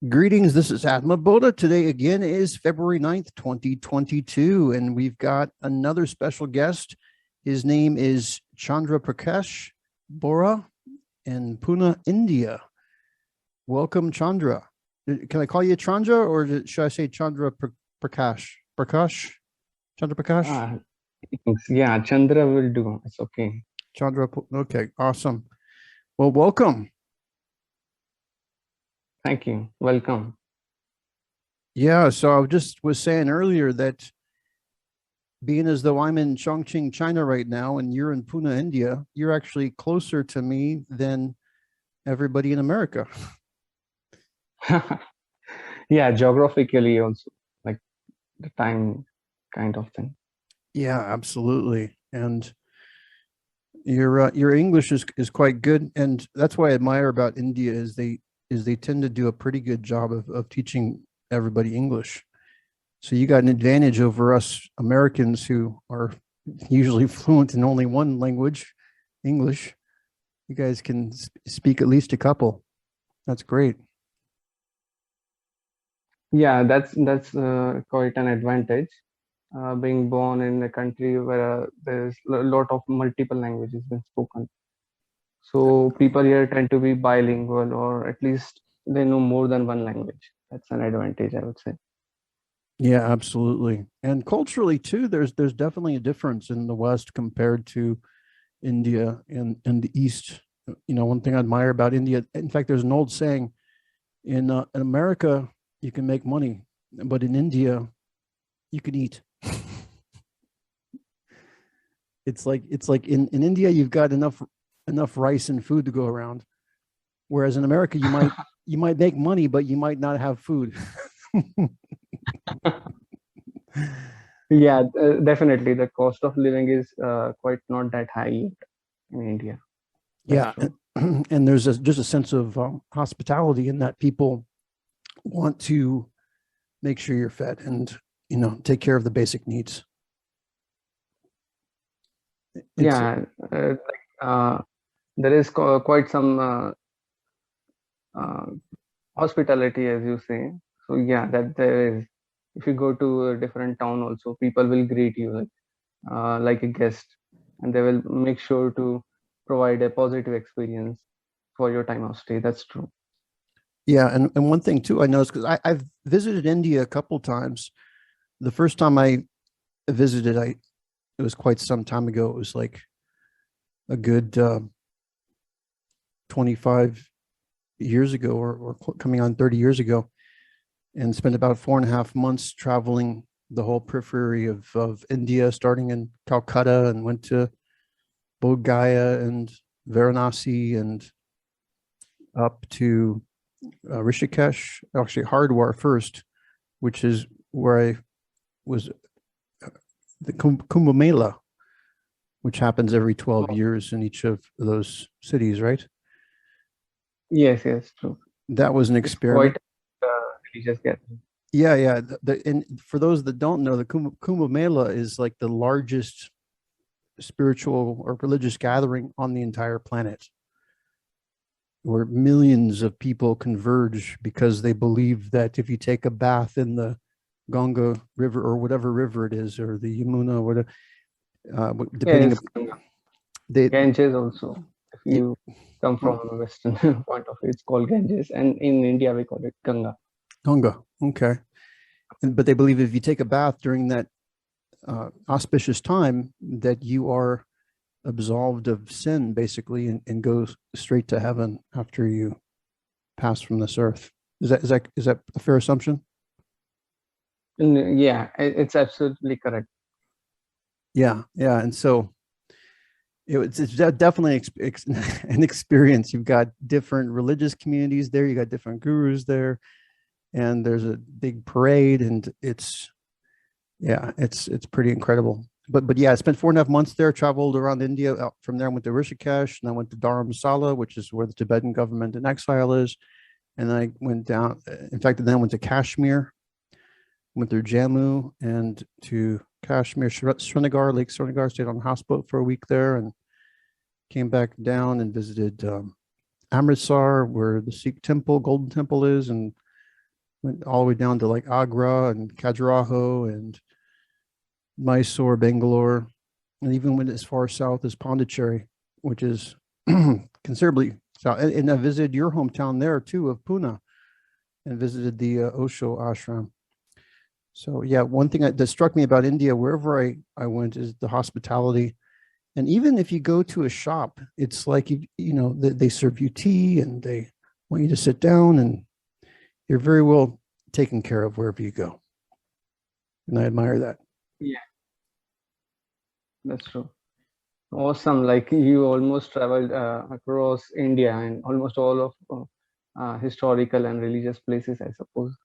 Greetings, this is Atma Bora. Today again is February 9th, 2022, and we've got another special guest. His name is Chandra Prakash Bora in Pune, India. Welcome, Chandra. Can I call you Chandra or should I say Chandra Prakash? Prakash? Chandra Prakash? Ah, yeah, Chandra will do. It's okay. Chandra, okay, awesome. Well, welcome. Thank you. Welcome. Yeah, so I just was saying earlier that being as though I'm in Chongqing, China right now, and you're in Pune, India, you're actually closer to me than everybody in America. Yeah, geographically also, like the time kind of thing. Yeah, absolutely. And your English is quite good, and that's what I admire about India is they tend to do a pretty good job of teaching everybody English. So you got an advantage over us Americans who are usually fluent in only one language, English. You guys can speak at least a couple. That's great. Yeah, that's quite an advantage. Being born in a country where there's a lot of multiple languages being spoken. So people here tend to be bilingual, or at least they know more than one language. That's an advantage, I would say. Yeah, absolutely. And culturally too, there's definitely a difference in the West compared to India and the East. You know, one thing I admire about India, in fact, there's an old saying in America you can make money, but in India you can eat. It's like in India you've got enough rice and food to go around, whereas in America you might make money, but you might not have food. Yeah, definitely. The cost of living is quite not that high in India. That's Yeah, true. and there's just a sense of hospitality in that people want to make sure you're fed and take care of the basic needs. It's Yeah, there is quite some uh, hospitality, as you say. So yeah, that there is. If you go to a different town, also people will greet you like a guest, and they will make sure to provide a positive experience for your time of stay. That's true. Yeah, and one thing too I noticed because I've visited India a couple times. The first time I visited, I it was quite some time ago. It was like a good 25 years ago, or coming on 30 years ago, and spent about 4.5 months traveling the whole periphery of India, starting in Calcutta and went to Bodh Gaya and Varanasi and up to Rishikesh, actually Hardwar first, which is where I was the Kumbh Mela, which happens every 12 Oh, years in each of those cities, right? yes, yes, true. That was an It's quite experiment. religious gathering. Yeah, yeah. And for those that don't know, the Kumbh Mela is like the largest spiritual or religious gathering on the entire planet, where millions of people converge because they believe that if you take a bath in the Ganga River or whatever river it is, or the Yamuna, or whatever, depending, Yes, they, Ganges also. If you come from a Western point of view, it's called Ganges, and in India we call it Ganga. Ganga, okay. But they believe if you take a bath during that auspicious time, that you are absolved of sin, basically, and go straight to heaven after you pass from this earth. Is that a fair assumption? Yeah, it's absolutely correct. Yeah, yeah. And so it's definitely an experience. You've got different religious communities there. You got different gurus there, and there's a big parade, and it's pretty incredible. But yeah, I spent 4.5 months there. Traveled around India. From there, I went to Rishikesh, and I went to Dharamsala, which is where the Tibetan government in exile is. And I went down. In fact, then I went to Kashmir, went through Jammu and to Kashmir, Srinagar, Lake Srinagar. Stayed on a houseboat for a week there, and came back down and visited Amritsar, where the Sikh temple, Golden Temple is, and Went all the way down to like Agra and Khajuraho and Mysore, Bangalore, and even went as far south as Pondicherry, which is considerably south. And I visited your hometown there too of Pune and visited the Osho ashram. So yeah, one thing that struck me about India, wherever I went, is the hospitality. And even if you go to a shop, it's like they serve you tea and they want you to sit down, and you're very well taken care of wherever you go. And I admire that. Yeah, that's true. Awesome. Like you almost traveled across India and almost all of historical and religious places, I suppose.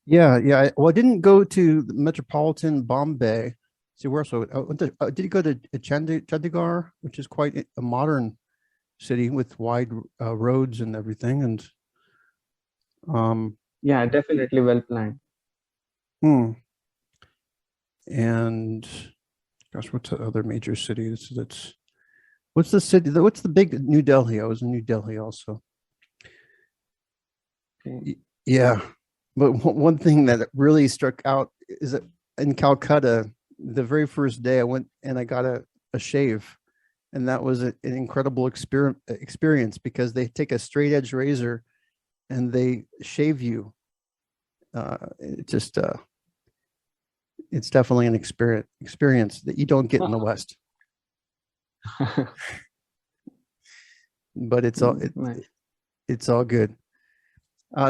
Yeah, yeah. Well, I didn't go to the metropolitan Bombay. See, where else? Did you go to Chandigarh, which is quite a modern city with wide roads and everything? And um, Yeah, definitely well planned. hmm, and gosh, what's the other major city? That's what's the city? What's the big New Delhi? I was in New Delhi also. Okay. Yeah, but one thing that really struck out is that in Calcutta, the very first day I went and I got a shave, and that was an incredible experience because they take a straight edge razor and they shave you. It just it's definitely an experience that you don't get in the West, but Nice. it's all good.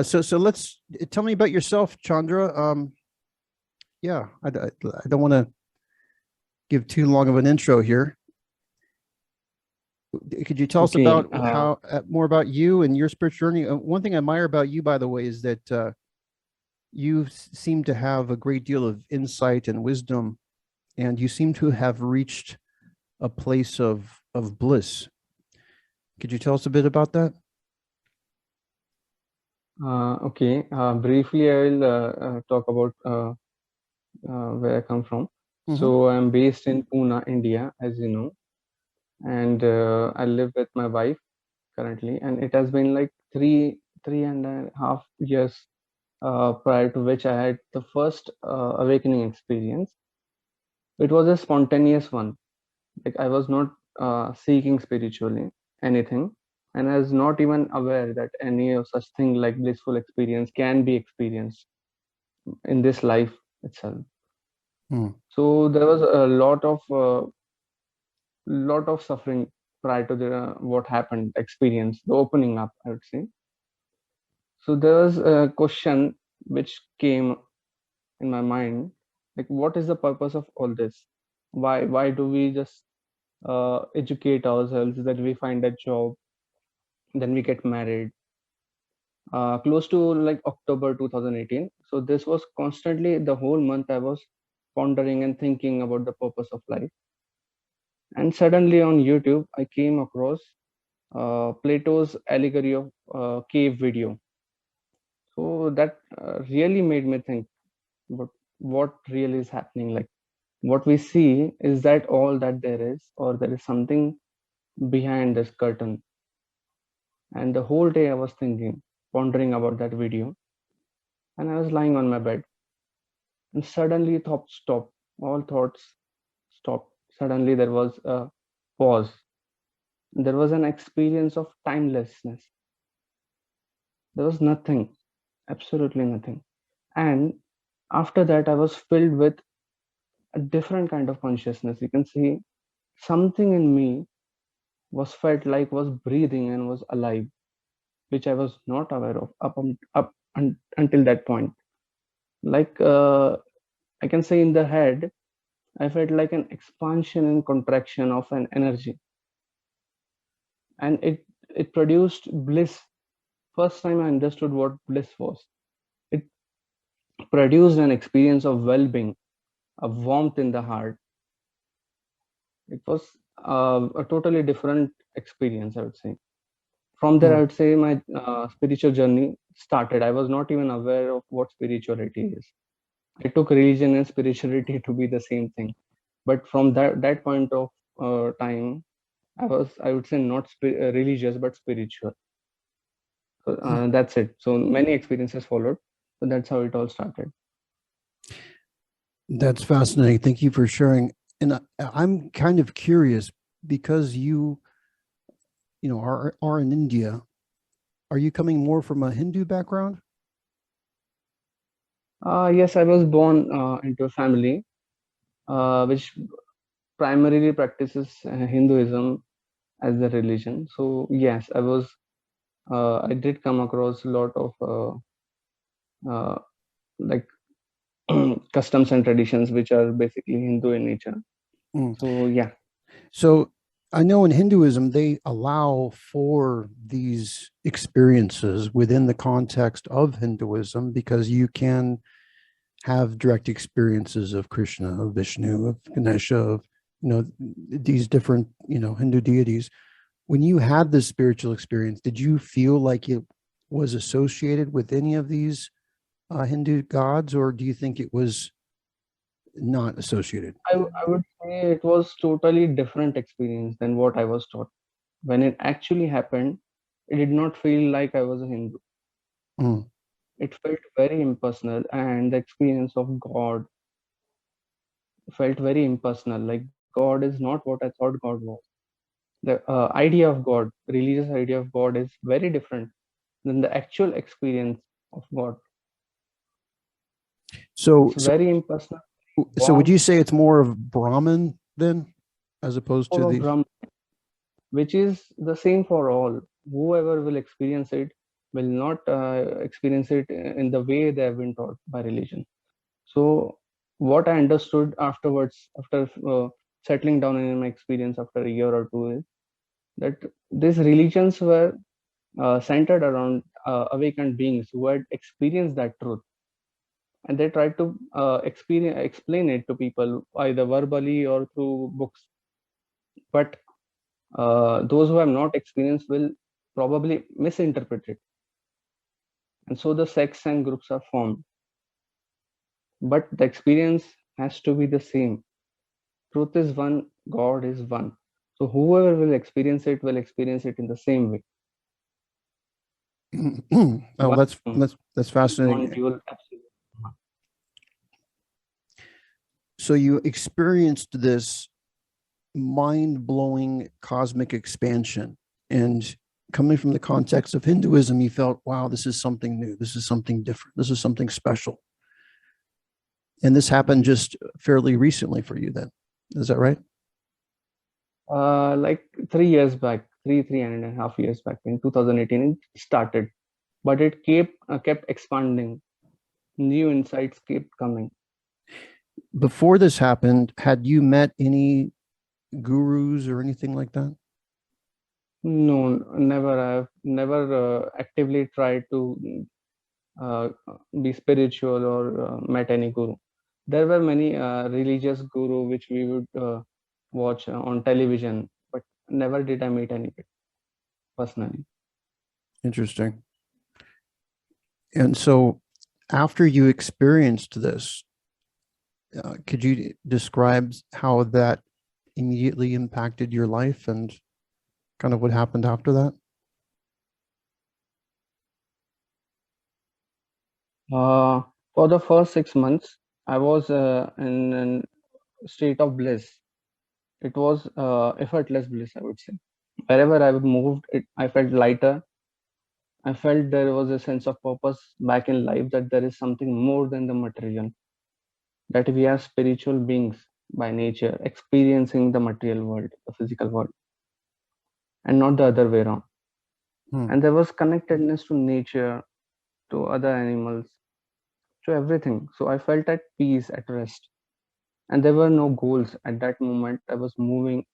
So let's tell me about yourself, Chandra. Yeah, I don't want to give too long of an intro here. Could you tell us Okay. about how more about you and your spiritual journey? One thing I admire about you, by the way, is that you seem to have a great deal of insight and wisdom, and you seem to have reached a place of bliss. Could you tell us a bit about that? Okay. Briefly, I will talk about where I come from. Mm-hmm. So I'm based in Pune, India, as you know, and I live with my wife currently, and it has been like three and a half years prior to which I had the first awakening experience. It was a spontaneous one. Like I was not seeking spiritually anything, and I was not even aware that any of such thing like blissful experience can be experienced in this life itself. Mm. So there was a lot of suffering prior to the what happened experience, the opening up, I would say. So there was a question which came in my mind, like what is the purpose of all this? Why do we just educate ourselves, that we find a job, then we get married, close to like October 2018. So this was constantly the whole month I was pondering and thinking about the purpose of life. And suddenly on YouTube I came across Plato's allegory of cave video. So that really made me think about what really is happening. Like what we see, is that all that there is, or there is something behind this curtain? And the whole day I was thinking, pondering about that video, and I was lying on my bed, and suddenly thoughts stopped. All thoughts stopped. Suddenly there was a pause. There was an experience of timelessness. There was nothing, absolutely nothing. And after that, I was filled with a different kind of consciousness. You can see something in me was felt like was breathing and was alive, which I was not aware of until that point. Like I can say in the head, I felt like an expansion and contraction of an energy, and it produced bliss. First time I understood what bliss was. It produced an experience of well-being, a warmth in the heart. It was a totally different experience, I would say. From there, I Mm. would say my spiritual journey started. I was not even aware of what spirituality is. I took religion and spirituality to be the same thing. But from that point of time, I would say not religious but spiritual. So that's it. So many experiences followed. So that's how it all started. That's fascinating. Thank you for sharing. And I'm kind of curious because are in India. Are you coming more from a Hindu background? Yes, I was born into a family which primarily practices Hinduism as a religion. So yes, I did come across a lot of uh, like customs and traditions which are basically Hindu in nature. Mm. So yeah. So I know in Hinduism, they allow for these experiences within the context of Hinduism because you can have direct experiences of Krishna, of Vishnu, of Ganesha, of these different Hindu deities. When you had this spiritual experience, did you feel like it was associated with any of these Hindu gods, or do you think it was not associated? I would say it was totally different experience than what I was taught. When it actually happened, it did not feel like I was a Hindu. Mm. It felt very impersonal, and the experience of God felt very impersonal. Like God is not what I thought God was. The idea of God, religious idea of God, is very different than the actual experience of God. So, It's so, very impersonal, so would warm, you say it's more of Brahman then, as opposed to more of these? Brahman, which is the same for all. Whoever will experience it will not experience it in the way they have been taught by religion. So, what I understood afterwards, after settling down in my experience after a year or two, is that these religions were centered around awakened beings who had experienced that truth, and they tried to explain it to people either verbally or through books. But those who have not experienced will probably misinterpret it, and so the sects and groups are formed. But the experience has to be the same. Truth is one, God is one. So whoever will experience it in the same way. Oh, One, that's that's fascinating. non-dual, absolute. So you experienced this mind-blowing cosmic expansion, and coming from the context of Hinduism, you felt, wow, this is something new, this is something different, this is something special. And this happened just fairly recently for you then. Is that right? Like 3 years back, three and a half years back in 2018, it started, but it kept expanding. New insights kept coming. Before this happened, had you met any gurus or anything like that? No, never. I've never actively tried to uh, be spiritual or met any guru. There were many religious guru which we would watch on television, but never did I meet any personally. Interesting. And so after you experienced this, could you describe how that immediately impacted your life and kind of what happened after that? Uh, for the first 6 months, I was in a state of bliss. It was effortless bliss, I would say. Wherever I moved, I felt lighter. I felt there was a sense of purpose back in life, that there is something more than the material, that we are spiritual beings by nature, experiencing the material world, the physical world, and not the other way around. Hmm. And there was connectedness to nature, to other animals, to everything. So I felt at peace, at rest. And there were no goals at that moment. I was moving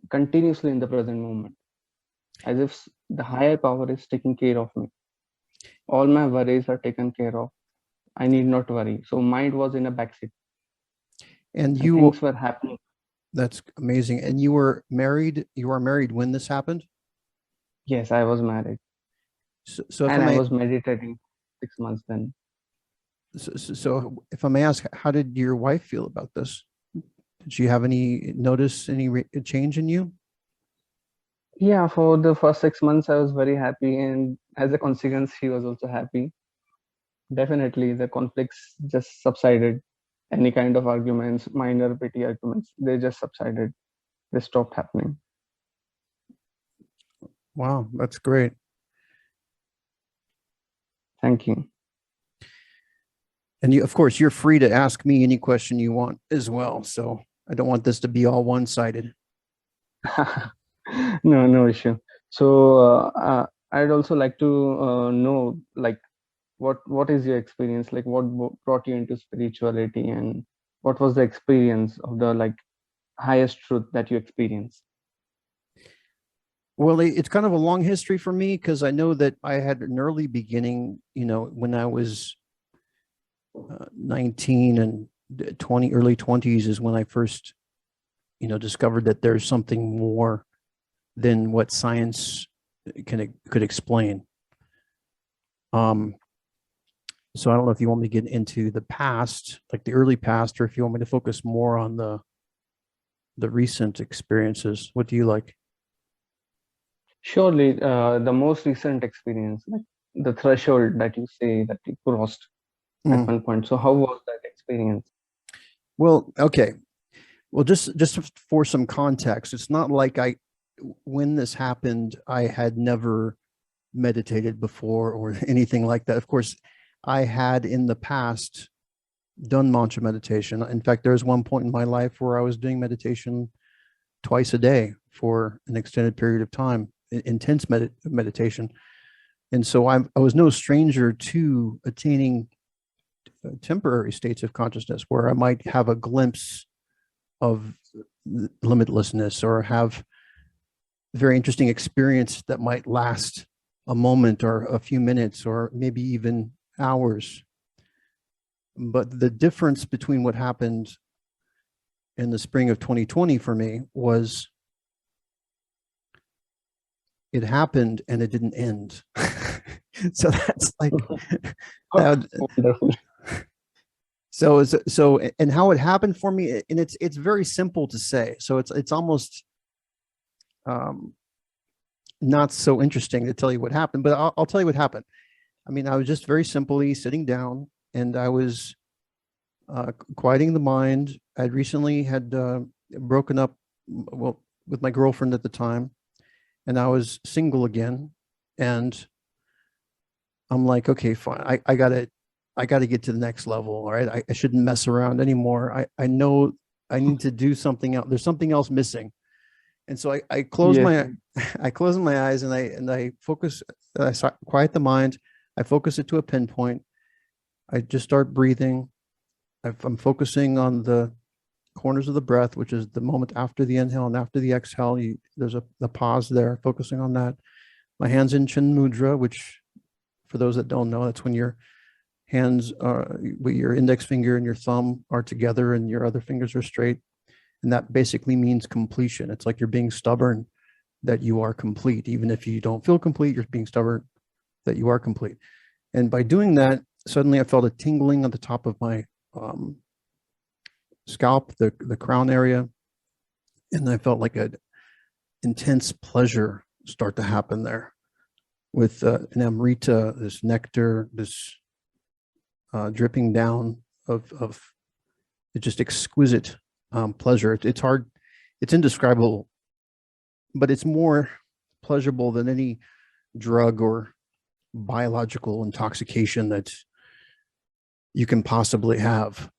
continuously in the present moment, as if the higher power is taking care of me. All my worries are taken care of. I need not worry. So mind was in a backseat, And and you, things were happening. that's amazing. And you were married, you are married when this happened? Yes, I was married, So if I and I may, was meditating 6 months then. so if I may ask, how did your wife feel about this? Did she have any notice, any change in you? Yeah, for the first 6 months, I was very happy, and as a consequence, he was also happy. Definitely, the conflicts just subsided. Any kind of arguments, minor petty arguments, they just subsided. They stopped happening. Wow, that's great. Thank you. And you, of course, you're free to ask me any question you want as well. So I don't want this to be all one-sided. No, no issue. So I'd also like to know, like, what is your experience? Like, what brought you into spirituality, and what was the experience of the like highest truth that you experienced? Well, it's kind of a long history for me because I know that I had an early beginning, when I was 19 and 20, early 20s is when I first, discovered that there's something more than what science could explain. So I don't know if you want me to get into the past, like the early past, or if you want me to focus more on the recent experiences. What do you like? Surely, the most recent experience, like the threshold that you say that you crossed at Mm. one point. So, how was that experience? Well, okay. Well, just for some context, it's not like when this happened, I had never meditated before or anything like that. Of course, I had in the past done mantra meditation. In fact, there was one point in my life where I was doing meditation twice a day for an extended period of time, intense meditation. And so I was no stranger to attaining temporary states of consciousness where I might have a glimpse of limitlessness or have very interesting experience that might last a moment or a few minutes or maybe even hours. But the difference between what happened in the spring of 2020 for me was it happened and it didn't end. So that's like that. Wonderful. So and how it happened for me, and it's very simple to say. So it's almost um, not so interesting to tell you what happened, but I'll tell you what happened. I mean, I was just very simply sitting down and I was quieting the mind. I'd recently had broken up, well, with my girlfriend at the time, and I was single again. And I'm like, okay, fine. I gotta get to the next level. All right. I shouldn't mess around anymore. I know I need to do something else. There's something else missing. And so I close Yes. my I close my eyes and I focus, quiet the mind. I focus it to a pinpoint. I just start breathing. I'm focusing on the corners of the breath, which is the moment after the inhale and after the exhale. There's a pause there, focusing on that. My hands in chin mudra, which for those that don't know, that's when your hands are, with your index finger and your thumb are together and your other fingers are straight. And that basically means completion. It's like you're being stubborn that you are complete. Even if you don't feel complete, you're being stubborn that you are complete. And by doing that, suddenly I felt a tingling on the top of my scalp, the crown area. And I felt like an intense pleasure start to happen there with an amrita, this nectar, this dripping down of just exquisite pleasure. It's hard, it's indescribable, but it's more pleasurable than any drug or biological intoxication that you can possibly have.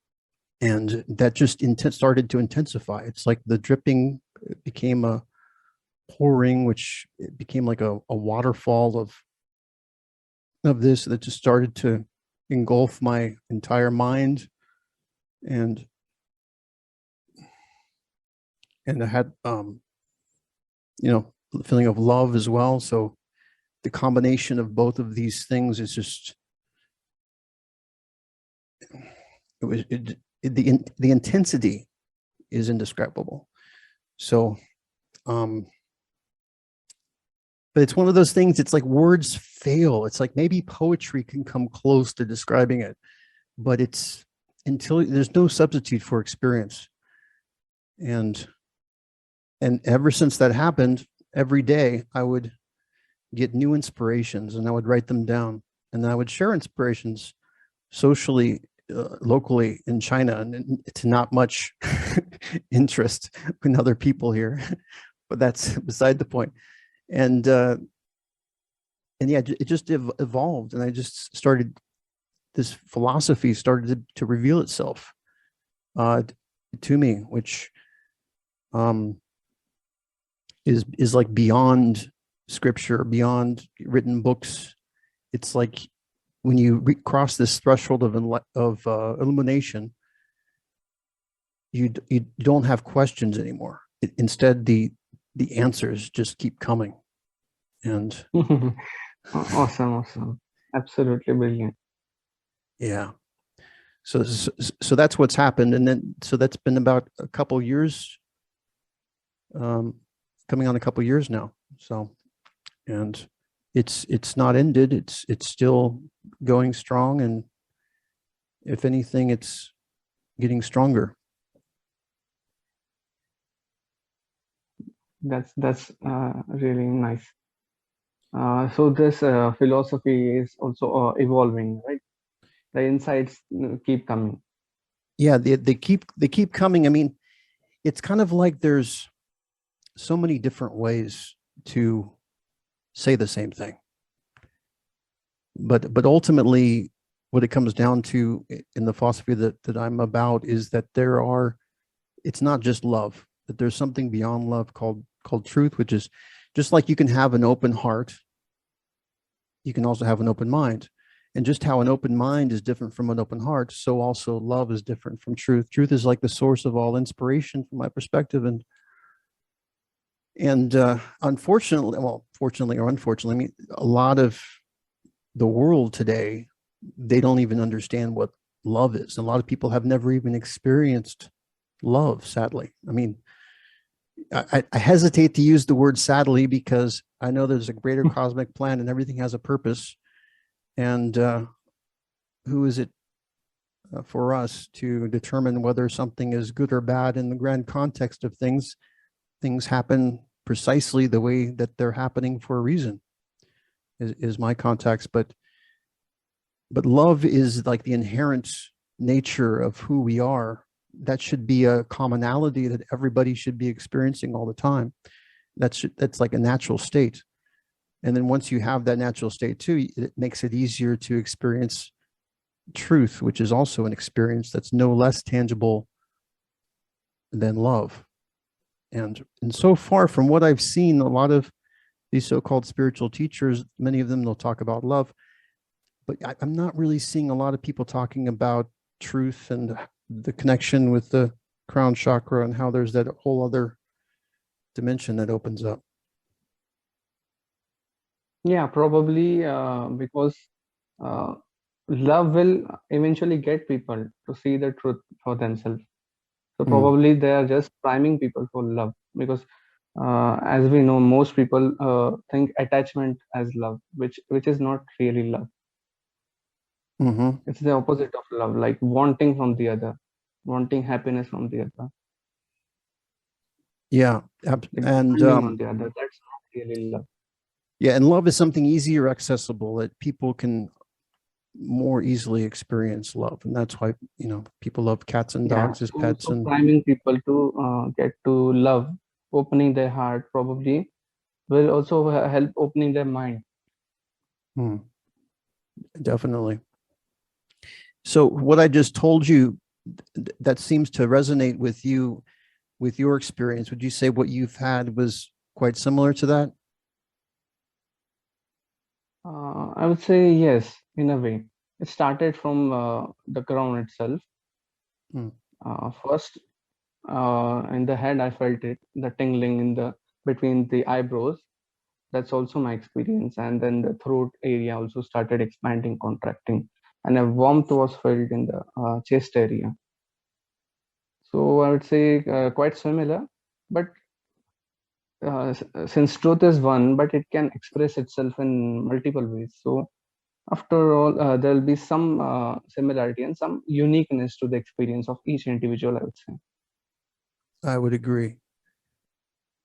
And that just started to intensify. It's like the dripping became a pouring, which it became like a waterfall of this that just started to engulf my entire mind. And I had the feeling of love as well. So the combination of both of these things is just the intensity is indescribable. So but it's one of those things, it's like words fail. It's like maybe poetry can come close to describing it, but it's until there's no substitute for experience. And ever since that happened, every day I would get new inspirations and I would write them down, and then I would share inspirations socially, locally in China, and to not much interest in other people here, but that's beside the point. And yeah, it just evolved, and I just started, this philosophy started to reveal itself uh, to me, which um, is like beyond scripture, beyond written books. It's like when you cross this threshold of illumination, you don't have questions anymore. Instead, the answers just keep coming. And Awesome, awesome. Absolutely brilliant. yeah, so that's what's happened, and then so that's been about a couple years, um, coming on a couple years now. So, and it's not ended. It's still going strong, and if anything, it's getting stronger. That's really nice. So this philosophy is also evolving, right? The insights keep coming. Yeah, they keep coming. I mean, it's kind of like there's so many different ways to say the same thing, but ultimately, what it comes down to in the philosophy that I'm about is that it's not just love, that there's something beyond love called truth, which is just like you can have an open heart, you can also have an open mind. And just how an open mind is different from an open heart, so also love is different from truth. Truth is like the source of all inspiration from my perspective. And unfortunately, well, fortunately or unfortunately, I mean, a lot of the world today, they don't even understand what love is. A lot of people have never even experienced love, sadly. I mean, I hesitate to use the word sadly because I know there's a greater cosmic plan and everything has a purpose. And who is it for us to determine whether something is good or bad in the grand context of things? Things happen precisely the way that they're happening for a reason, is my context. But love is like the inherent nature of who we are. That should be a commonality that everybody should be experiencing all the time. That's like a natural state. And then once you have that natural state too, it makes it easier to experience truth, which is also an experience that's no less tangible than love. And so far from what I've seen, a lot of these so-called spiritual teachers, many of them, they'll talk about love, but I'm not really seeing a lot of people talking about truth and the connection with the crown chakra and how there's that whole other dimension that opens up. Yeah, probably because uh, love will eventually get people to see the truth for themselves. So Mm. probably they are just priming people for love because, as we know, most people think attachment as love, which is not really love. Mm-hmm. It's the opposite of love, like wanting from the other, wanting happiness from the other, Yeah. like And depending on the other. That's not really love. yeah, and love is something easier accessible that people can more easily experience love, and that's why people love cats and Yeah. dogs as So, pets. so And priming people to get to love, opening their heart, probably will also help opening their mind. definitely. So what I just told you, that seems to resonate with you, with your experience. Would you say what you've had was quite similar to that? I would say yes, in a way. It started from the ground itself. Hmm. First, in the head, I felt it, the tingling in the between the eyebrows. That's also my experience. And then the throat area also started expanding, contracting, and a warmth was felt in the chest area. So I would say quite similar, but since truth is one, but it can express itself in multiple ways. So after all, there will be some similarity and some uniqueness to the experience of each individual, I would say. I would agree.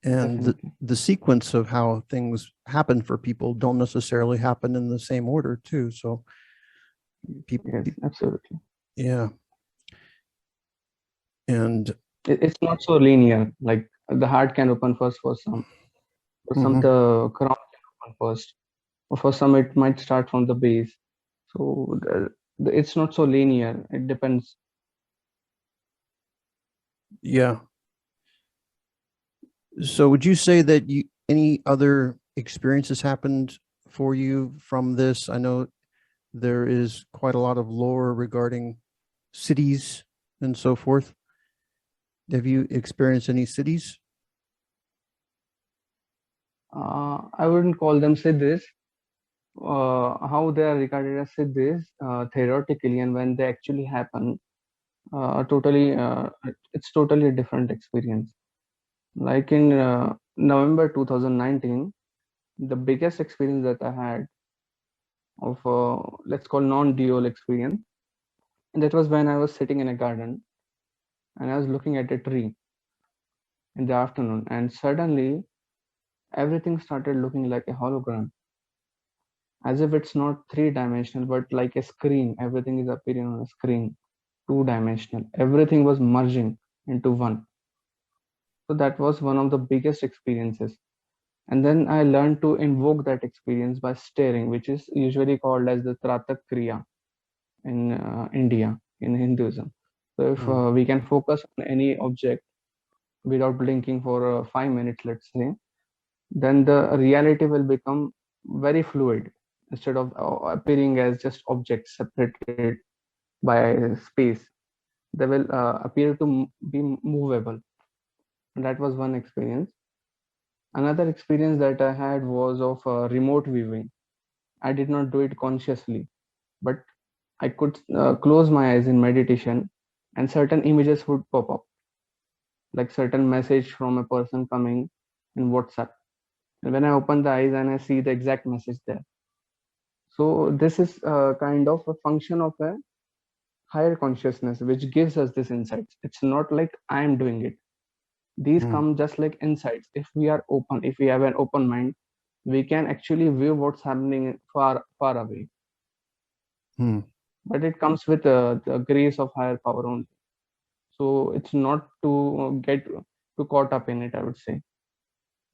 And Definitely. the sequence of how things happen for people don't necessarily happen in the same order too. So people, Yes, absolutely. yeah. And It's not so linear. Like the heart can open first for some mhm, the crown can open first, or for some it might start from the base. So it's not so linear. It depends. yeah. So would you say that any other experiences happened for you from this? I know there is quite a lot of lore regarding cities and so forth. Have you experienced any cities? I wouldn't call them siddhis. How they are regarded as siddhis theoretically, and when they actually happen, totally, it's totally a different experience. Like in November 2019, the biggest experience that I had of let's call non-dual experience, and that was when I was sitting in a garden and I was looking at a tree in the afternoon, and suddenly everything started looking like a hologram, as if it's not three-dimensional but like a screen. Everything is appearing on a screen, two-dimensional. Everything was merging into one. So that was one of the biggest experiences. And then I learned to invoke that experience by staring, which is usually called as the Tratak Kriya in India, in Hinduism. So if Mm, we can focus on any object without blinking for 5 minutes, let's say, then the reality will become very fluid instead of appearing as just objects separated by space. They will appear to be movable. And that was one experience. Another experience that I had was of remote viewing. I did not do it consciously, but I could close my eyes in meditation and certain images would pop up, like certain message from a person coming in WhatsApp. And when I open the eyes and I see the exact message there. So this is kind of a function of a higher consciousness, which gives us this insights. It's not like I am doing it. These mm, come just like insights. If we are open, if we have an open mind, we can actually view what's happening far away. mm, But it comes with the grace of higher power only. So it's not to get too caught up in it, I would say.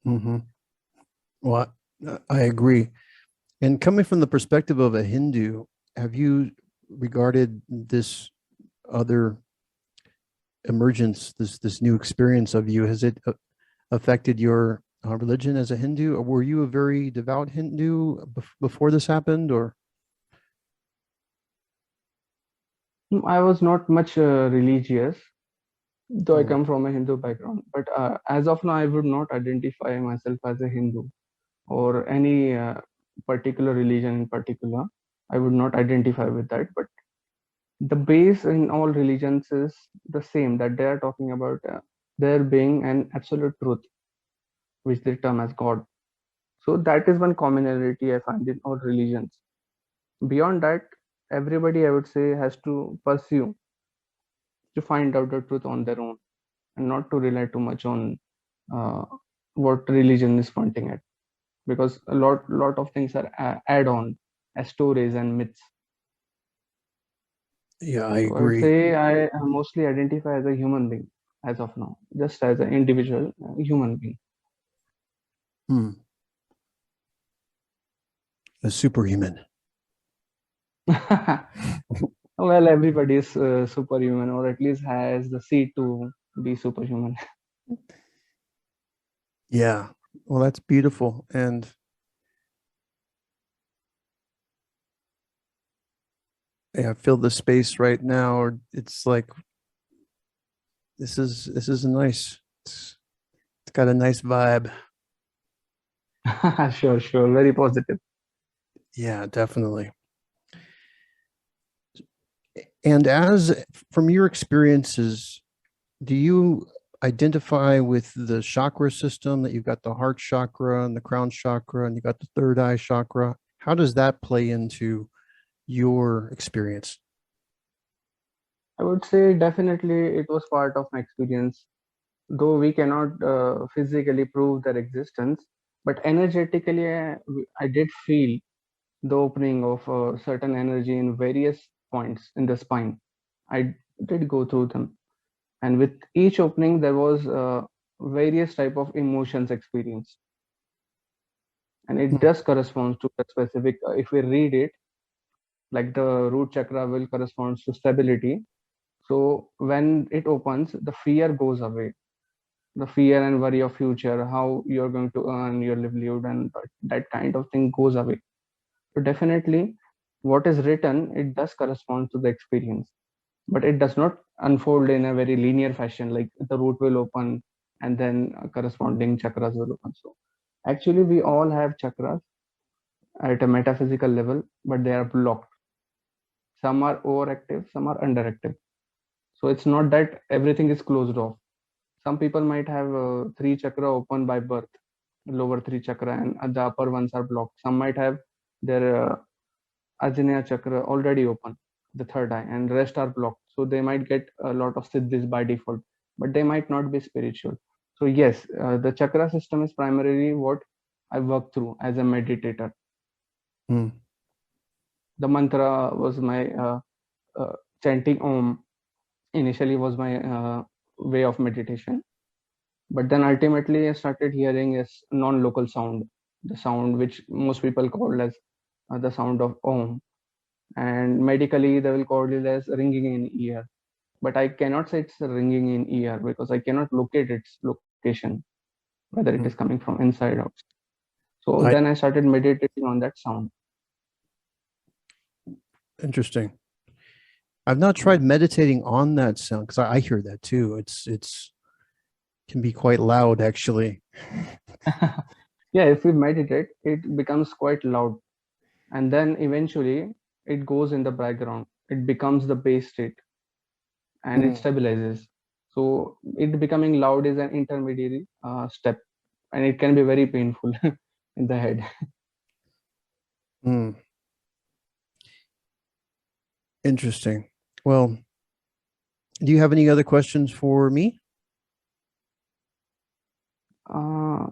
mhm. Well, I agree. And coming from the perspective of a Hindu, have you regarded this other emergence, this new experience of you? Has it affected your religion as a Hindu? Or were you a very devout Hindu before this happened? Or I was not much religious, though I mm, come from a Hindu background. But as of now, I would not identify myself as a Hindu or any particular religion in particular. I would not identify with that. But the base in all religions is the same, that they are talking about there being an absolute truth, which they term as God. So that is one commonality I find in all religions. Beyond that, everybody, I would say, has to pursue to find out the truth on their own and not to rely too much on uh, what religion is pointing at, because a lot of things are add on as stories and myths. yeah, I So I would agree. say I mostly identify as a human being as of now, just as an individual human being. Hmm. A superhuman. Well, everybody is superhuman, or at least has the seed to be superhuman. Yeah. Well, that's beautiful. And yeah, I feel the space right now, or it's like this is nice. It's got a nice vibe. Sure, sure, very positive. Yeah, definitely. And as from your experiences, do you identify with the chakra system that you've got the heart chakra and the crown chakra and you got the third eye chakra? How does that play into your experience? I would say definitely it was part of my experience though we cannot physically prove their existence, but energetically, I did feel the opening of a certain energy in various points in the spine. I did go through them, and with each opening, there was various type of emotions experienced, and it Mm, does correspond to the specific. If we read it, like the root chakra will corresponds to stability. So when it opens, the fear goes away, the fear and worry of future, how you're going to earn your livelihood, and that kind of thing goes away. So definitely, what is written, it does correspond to the experience, but it does not unfold in a very linear fashion. Like the root will open, and then corresponding chakras will open. So actually, we all have chakras at a metaphysical level, but they are blocked. Some are overactive, some are underactive. So it's not that everything is closed off. Some people might have three chakra open by birth, lower three chakra, and the upper ones are blocked. Some might have their Ajna chakra already open, the third eye, and rest are blocked. So they might get a lot of siddhis by default, but they might not be spiritual. So yes, the chakra system is primarily what I work through as a meditator. mm, The mantra was my uh, chanting Om initially was my way of meditation, but then ultimately I started hearing is non-local sound, the sound which most people call as the sound of Om, and medically they will call it as ringing in ear, but I cannot say it's ringing in ear because I cannot locate its location, whether it is mm. coming from inside out. So I then I started meditating on that sound. Interesting. I've not Yeah. tried meditating on that sound because I hear that too. It's can be quite loud actually. Yeah, if we meditate it becomes quite loud, and then eventually it goes in the background, it becomes the base state, and it Mm, stabilizes. So it becoming loud is an intermediary step, and it can be very painful in the head. mm. Interesting. Well, do you have any other questions for me? uh,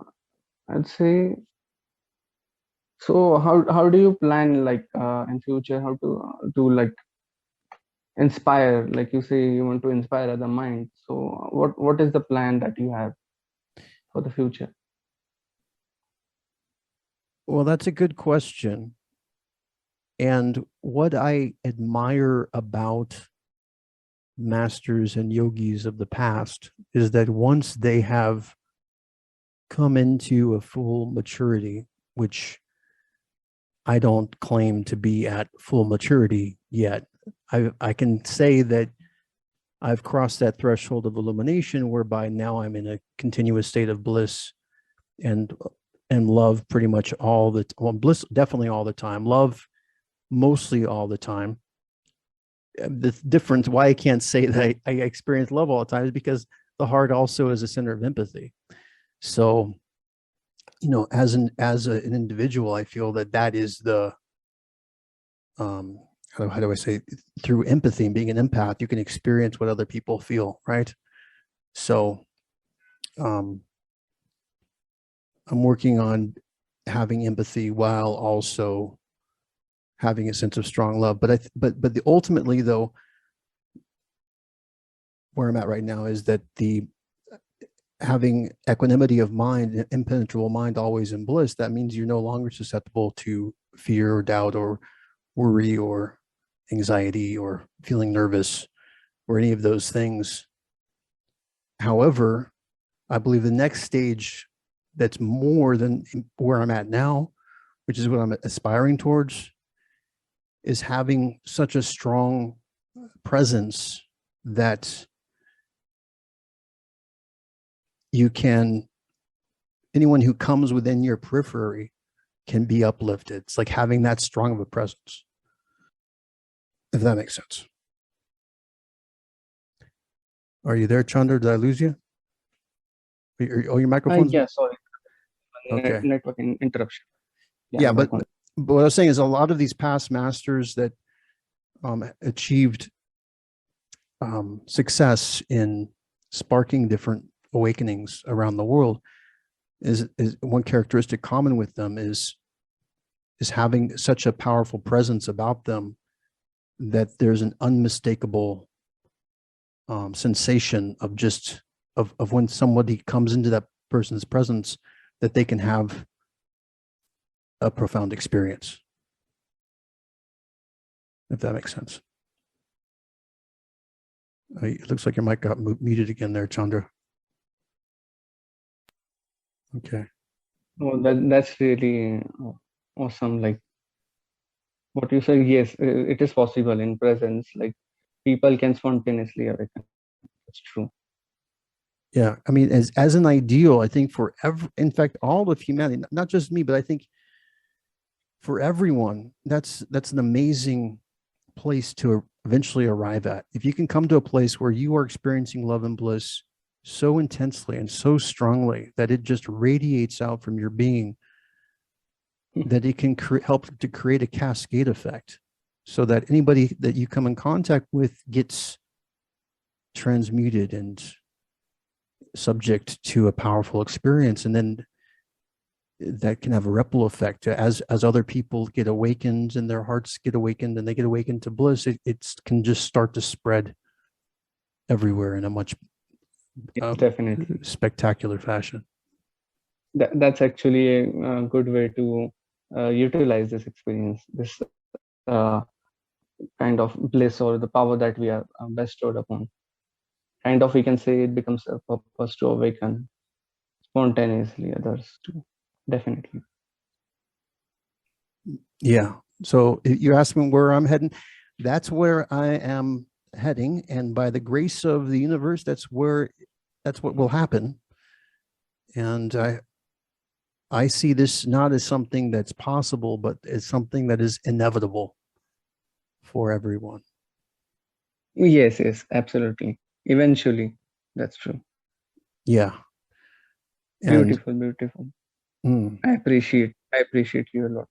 I'd say, so how do you plan, like in future, how to like inspire, like you say you want to inspire other minds, so what is the plan that you have for the future? Well, that's a good question. And what I admire about masters and yogis of the past is that once they have come into a full maturity, which I don't claim to be at full maturity yet, I can say that I've crossed that threshold of illumination whereby now I'm in a continuous state of bliss and love pretty much all the well, bliss definitely all the time, love mostly all the time. The difference why I can't say that I experience love all the time is because the heart also is a center of empathy. So, as an individual, I feel that that is the how do I say, through empathy and being an empath, you can experience what other people feel, right? So, um, I'm working on having empathy while also having a sense of strong love. But but ultimately though, where I'm at right now is that the having equanimity of mind, impenetrable mind, always in bliss, that means you're no longer susceptible to fear or doubt or worry or anxiety or feeling nervous or any of those things. However, I believe the next stage that's more than where I'm at now, which is what I'm aspiring towards, is having such a strong presence that you can, anyone who comes within your periphery can be uplifted. It's like having that strong of a presence, if that makes sense. Are you there, Chandra? Did I lose you? Oh, your microphone's Yeah, sorry, okay. network interruption. Yeah, Yeah, I'm back but on. what I was saying is a lot of these past masters that achieved success in sparking different awakenings around the world, is one characteristic common with them is having such a powerful presence about them that there's an unmistakable sensation of just of when somebody comes into that person's presence, that they can have a profound experience, if that makes sense. It looks like your mic got muted again there, Chandra. Okay. Oh, that's really awesome. Like what you said, yes, it is possible in presence. Like people can spontaneously awaken. That's true. Yeah, I mean, as an ideal, I think for in fact, all of humanity, not just me, but I think for everyone, that's an amazing place to eventually arrive at. If you can come to a place where you are experiencing love and bliss so intensely and so strongly that it just radiates out from your being, that it can help to create a cascade effect, so that anybody that you come in contact with gets transmuted and subject to a powerful experience, and then that can have a ripple effect as other people get awakened and their hearts get awakened and they get awakened to bliss. It can just start to spread everywhere in a much Yes, definitely. spectacular fashion. That's actually a good way to utilize this experience, this kind of bliss or the power that we are bestowed upon. Kind of, we can say it becomes a purpose to awaken spontaneously others too. Definitely. Yeah. So you asked me where I'm heading. That's where I am heading, and by the grace of the universe, that's what will happen. And I see this not as something that's possible, but as something that is inevitable for everyone. Yes, yes, absolutely. Eventually, that's true. Yeah. And Beautiful, beautiful. mm, I appreciate you a lot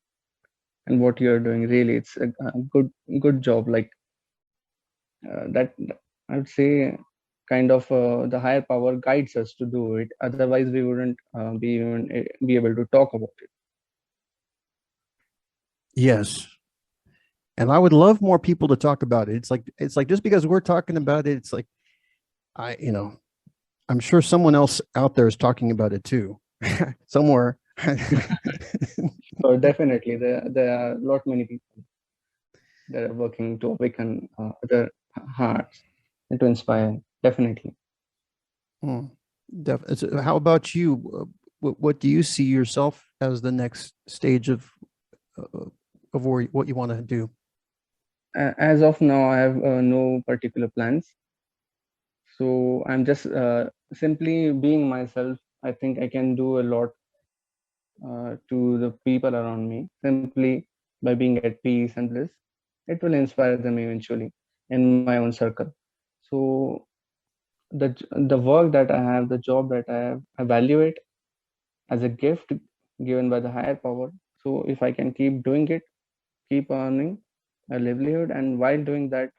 and what you are doing. Really, it's a good job. Like that, I would say, kind of the higher power guides us to do it. Otherwise, we wouldn't be able to talk about it. yes. And I would love more people to talk about it. It's like just because we're talking about it, it's like I'm sure someone else out there is talking about it too, somewhere. So definitely, there are a lot many people that are working to awaken other hearts and to inspire. Definitely. Hmm. How about you? What do you see yourself as the next stage uh, what you want to do? As of now, I have no particular plans. So I'm just simply being myself. I think I can do a lot to the people around me simply by being at peace and bliss. It will inspire them eventually in my own circle. So the work that I have, the job that I have, I value it as a gift given by the higher power. So if I can keep doing it, keep earning a livelihood, and while doing that,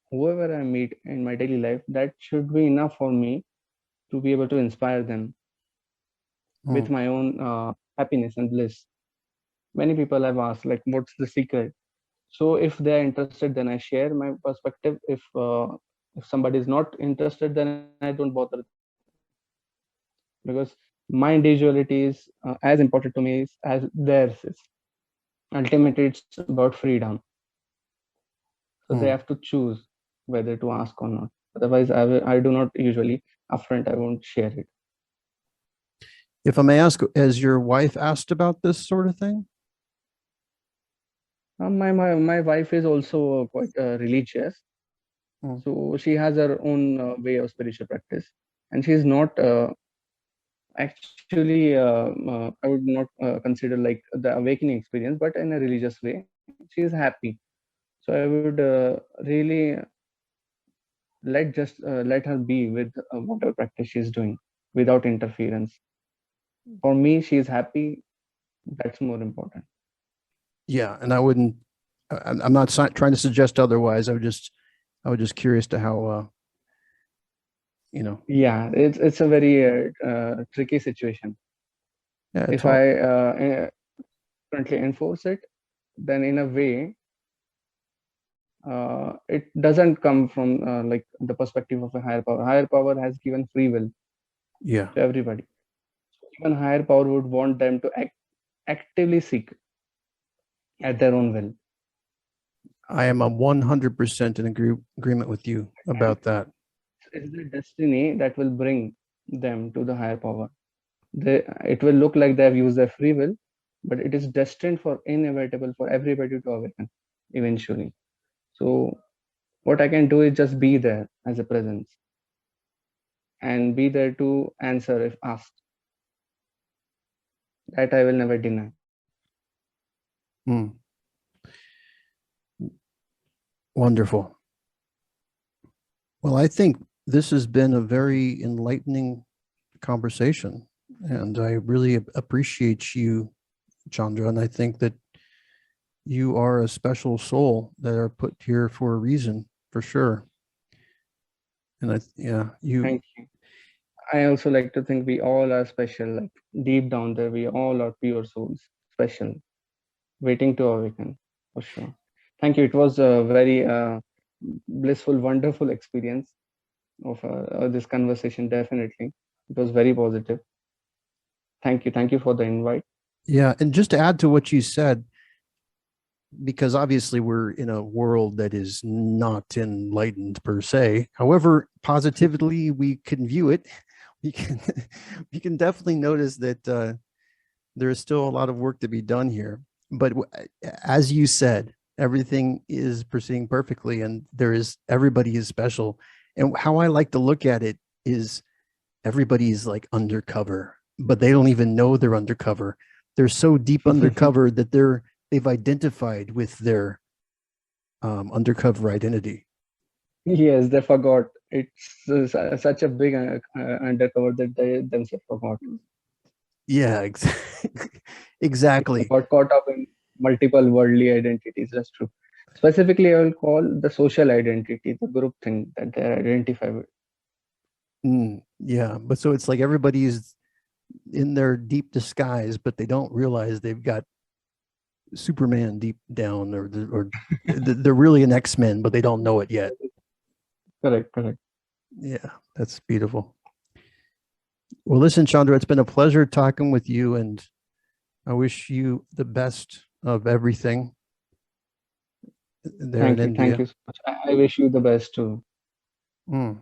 whoever I meet in my daily life, that should be enough for me to be able to inspire them Hmm. with my own happiness and bliss. Many people have asked, like, what's the secret? So if they are interested, then I share my perspective. If somebody is not interested, then I don't bother, because my individuality is as important to me as theirs is. Ultimately, it's about freedom. So they Hmm. have to choose whether to ask or not. Otherwise, I do not usually upfront. I won't share it. If I may ask, has your wife asked about this sort of thing? My wife is also quite religious, Hmm. so she has her own way of spiritual practice, and she is not actually I would not consider like the awakening experience, but in a religious way, she is happy. So I would really let her be with whatever practice she is doing without interference. For me, she is happy. That's more important. Yeah, and I wouldn't. I'm not trying to suggest otherwise. I was just curious to how you know. Yeah, it's a very tricky situation. Yeah, If I currently enforce it, then in a way, it doesn't come from like the perspective of a higher power. Higher power has given free will yeah, to everybody. Even higher power would want them to actively seek at their own will. I am a 100% in agreement with you And about that. it's the destiny that will bring them to the higher power. It will look like they have used their free will, but it is destined for inevitable for everybody to awaken eventually. So what I can do is just be there as a presence and be there to answer if asked. That I will never deny. Hmm. Wonderful. Well, I think this has been a very enlightening conversation, and I really appreciate you, Chandra. And I think that you are a special soul that are put here for a reason, for sure. And yeah, you, Thank you. I also like to think we all are special. Like deep down there, we all are pure souls, special, waiting to awaken for sure. Thank you. It was a very blissful, wonderful experience of this conversation. Definitely, it was very positive. Thank you. Thank you for the invite. yeah. And just to add to what you said, because obviously we're in a world that is not enlightened per se. However, positively we can view it. We can we can definitely notice that there is still a lot of work to be done here. But as you said, everything is proceeding perfectly, and everybody is special. And how I like to look at it is everybody is like undercover, but they don't even know they're undercover. They're so deep undercover that they've identified with their undercover identity. Yes, they forgot. It's such a big undercover that they themselves forgot. Yeah, exactly. Got caught up in multiple worldly identities. That's true. Specifically, I will call the social identity, the group thing that they identify with. Yeah, but so it's like everybody's in their deep disguise, but they don't realize they've got Superman deep down, or they're really an X-Men, but they don't know it yet. Correct, correct. Yeah, that's beautiful. Well, listen, Chandra, it's been a pleasure talking with you, and I wish you the best of everything there in Thank India. you so much. I wish you the best too. Mm.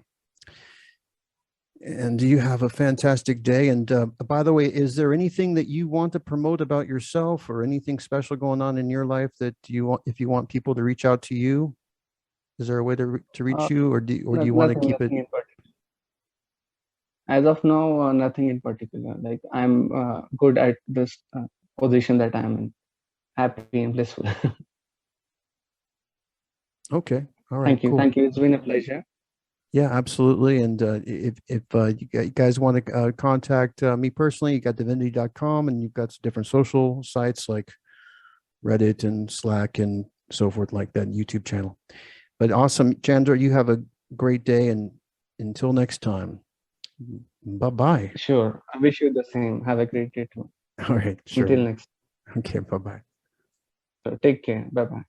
And you have a fantastic day. And by the way, is there anything that you want to promote about yourself, or anything special going on in your life that you want, if you want people to reach out to you? Is there a way to reach you, or do you want to keep it? Nothing in particular. As of now, nothing in particular. Like I'm good at this position that I'm in, happy and blissful. Okay. All right, cool. Thank you. It's been a pleasure. Yeah, absolutely. And if you guys want to contact me personally, you got divinity.com, and you've got different social sites like Reddit and Slack and so forth like that, YouTube channel. But awesome, Chandra, you have a great day, and until next time, bye-bye. Sure. I wish you the same. Have a great day too. All right, Until sure. next. Okay, bye-bye. So take care. Bye bye.